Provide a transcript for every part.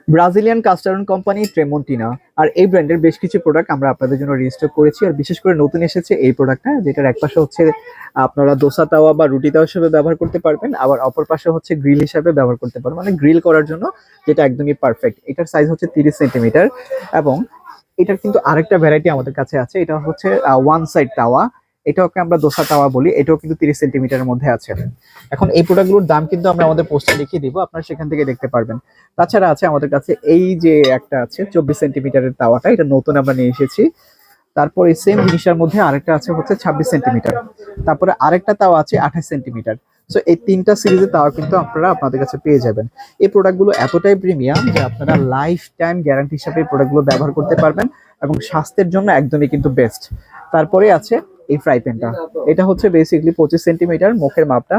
Brazilian কাস্টারন company ট্রেমন্টিনা। আর এই ব্র্যান্ডের বেশ কিছু প্রোডাক্ট আমরা আপনাদের জন্য রেজিস্টার করেছি, আর বিশেষ করে নতুন এসেছে এই প্রোডাক্টটা, যেটার এক পাশে হচ্ছে আপনারা দোসা তাওয়া বা রুটি তাওয়া হিসেবে ব্যবহার করতে পারবেন, আবার অপর পাশে হচ্ছে গ্রিল হিসাবে ব্যবহার করতে পারবেন, মানে গ্রিল করার জন্য যেটা একদমই পারফেক্ট। এটার সাইজ হচ্ছে 30 সেন্টিমিটার। এবং এটার কিন্তু আরেকটা ভ্যারাইটি আমাদের কাছে আছে, এটা হচ্ছে ওয়ান সাইড তাওয়া। এটাকে আমরা দোসা তাওয়া বলি, এটাও কিন্তু 30 সেন্টিমিটারের মধ্যে আছে। এখন এই প্রোডাক্টগুলোর দাম কিন্তু আমরা আমাদের পোস্টে লিখিয়ে দিব, আপনারা সেখান থেকে দেখতে পারবেন। তাছাড়া আছে আমাদের কাছে এই যে একটা আছে 24 সেন্টিমিটারের তাওয়াটা, এটা নতুন আমরা নিয়ে এসেছি। তারপর এই সেম জিনিসের মধ্যে আরেকটা আছে হচ্ছে 26 সেন্টিমিটার। তারপরে আরেকটা তাওয়া আছে 28 সেন্টিমিটার। সো এই তিনটা সিরিজের তাওয়া কিন্তু আপনারা আপনাদের কাছে পেয়ে যাবেন। এই প্রোডাক্টগুলো এতটাই প্রিমিয়াম যে আপনারা লাইফ টাইম গ্যারান্টি হিসাবে এই প্রোডাক্টগুলো ব্যবহার করতে পারবেন, এবং স্বাস্থ্যের জন্য একদমই কিন্তু বেস্ট। তারপরে আছে এই ফ্রাই প্যানটা, এটা হচ্ছে বেসিকলি 25 সেন্টিমিটার মুখের মাপটা।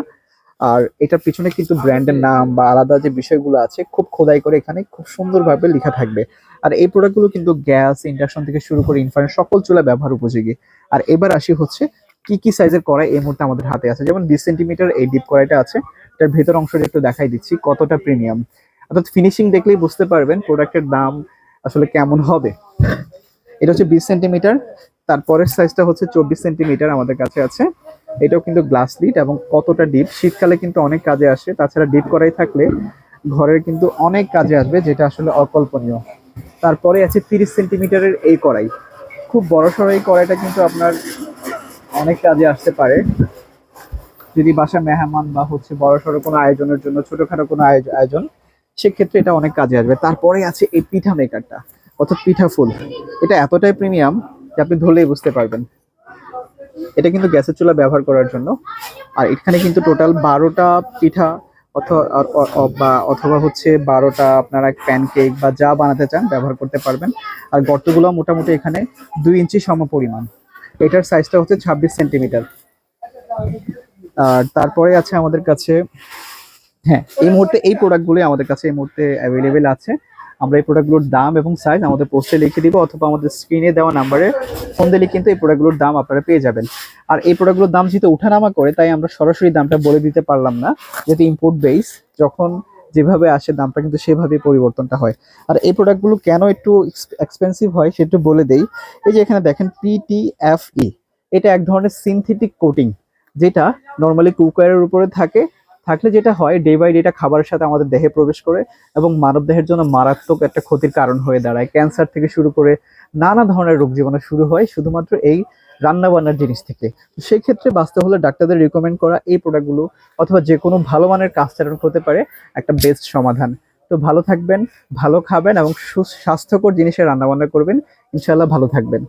আর এটার পিছনে কিন্তু ব্র্যান্ডের নাম বা আলাদা যে বিষয়গুলো আছে খুব খোদাই করে এখানে খুব সুন্দরভাবে লেখা থাকবে। আর এই প্রোডাক্টগুলো কিন্তু গ্যাস, ইন্ডাকশন থেকে শুরু করে ইনফ্রারেড সকল চুলা ব্যবহার উপযোগী। আর এবার আসি হচ্ছে কি কি সাইজের কড়াই এই মুহূর্তে আমাদের হাতে আছে। যেমন 20 সেন্টিমিটার এই ডিপ কড়াইটা আছে, এটার ভেতর অংশটা একটু দেখাই দিচ্ছি কতটা প্রিমিয়াম। অর্থাৎ ফিনিশিং দেখলেই বুঝতে পারবেন প্রোডাক্টের দাম আসলে কেমন হবে। এটা হচ্ছে 20 সেন্টিমিটার। তারপরের সাইজটা হচ্ছে 24 সেন্টিমিটার আমাদের কাছে আছে। এটাও কিন্তু গ্লাস লিড এবং কতটা ডিপ, শীতকালে কিন্তু অনেক কাজে আসে। তাছাড়া ডিপ কড়াই থাকলে ঘরের কিন্তু অনেক কাজে আসবে, যেটা আসলে অকল্পনীয়। তারপরে আছে 30 সেন্টিমিটারের এই কড়াই, খুব বড় সড়ো এই কড়াইটা কিন্তু আপনার অনেক কাজে আসতে পারে যদি বাসা মেহমান বা হচ্ছে বড় সড়ো কোনো আয়োজনের জন্য, ছোটখাটো কোনো আয়োজন, সেক্ষেত্রে এটা অনেক কাজে আসবে। তারপরে আছে এই পিঠা মেকারটা, অর্থাৎ পিঠা ফুল। এটা এতটাই প্রিমিয়াম যে আপনি ধরলেই বুঝতে পারবেন। এটা কিন্তু গ্যাসের চুলা ব্যবহার করার জন্য। আর এখানে কিন্তু টোটাল 12টা পিঠা অথবা হচ্ছে 12টা আপনারা প্যানকেক বা যা বানাতে চান ব্যবহার করতে পারবেন। আর গর্তগুলো মোটামুটি এখানে 2 ইঞ্চি সম পরিমাণ। এটার সাইজটা হচ্ছে 26 সেন্টিমিটার। আর তারপরে আছে আমাদের কাছে, হ্যাঁ, এই মুহূর্তে এই প্রোডাক্টগুলো আমাদের কাছে এই মুহূর্তে অ্যাভেলেবেল আছে। আমরা এই প্রোডাক্টগুলোর দাম এবং সাইজ আমাদের পোস্টে লিখে দিব, অথবা আমাদের স্ক্রিনে দেওয়া নাম্বারে ফোন দিলে কিন্তু এই প্রোডাক্টগুলোর দাম আপনারা পেয়ে যাবেন। আর এই প্রোডাক্টগুলোর দাম যেহেতু উঠানামা করে, তাই আমরা সরাসরি দামটা বলে দিতে পারলাম না, যেহেতু ইম্পোর্ট বেস, যখন যেভাবে আসে দামটা কিন্তু সেভাবেই পরিবর্তনটা হয়। আর এই প্রোডাক্টগুলো কেন একটু এক্সপেন্সিভ হয় সেটা বলে দেই। এই যে এখানে দেখেন PTFE, এটা এক ধরনের সিনথেটিক কোটিং, যেটা নর্মালি কুকওয়্যারের উপরে থাকলে যেটা হয় ডে বাই ডে এটা খাবারের সাথে আমাদের দেহে প্রবেশ করে এবং মানব দেহের জন্য মারাত্মক একটা ক্ষতির কারণ হয়ে দাঁড়ায়। ক্যান্সার থেকে শুরু করে নানা ধরনের রোগ জীবাণু শুরু হয় শুধুমাত্র এই রান্না বান্নার জিনিস থেকে। তো সেই ক্ষেত্রে বাঁচতে হলে ডাক্তারদের রিকমেন্ড করা এই প্রোডাক্টগুলো অথবা যে কোনো ভালো মানের কাস্টার্ড হতে পারে একটা বেস্ট সমাধান। তো ভালো থাকবেন, ভালো খাবেন এবং সুস্বাস্থ্যকর জিনিসের রান্না বান্না করবেন, ইনশাল্লাহ ভালো থাকবেন।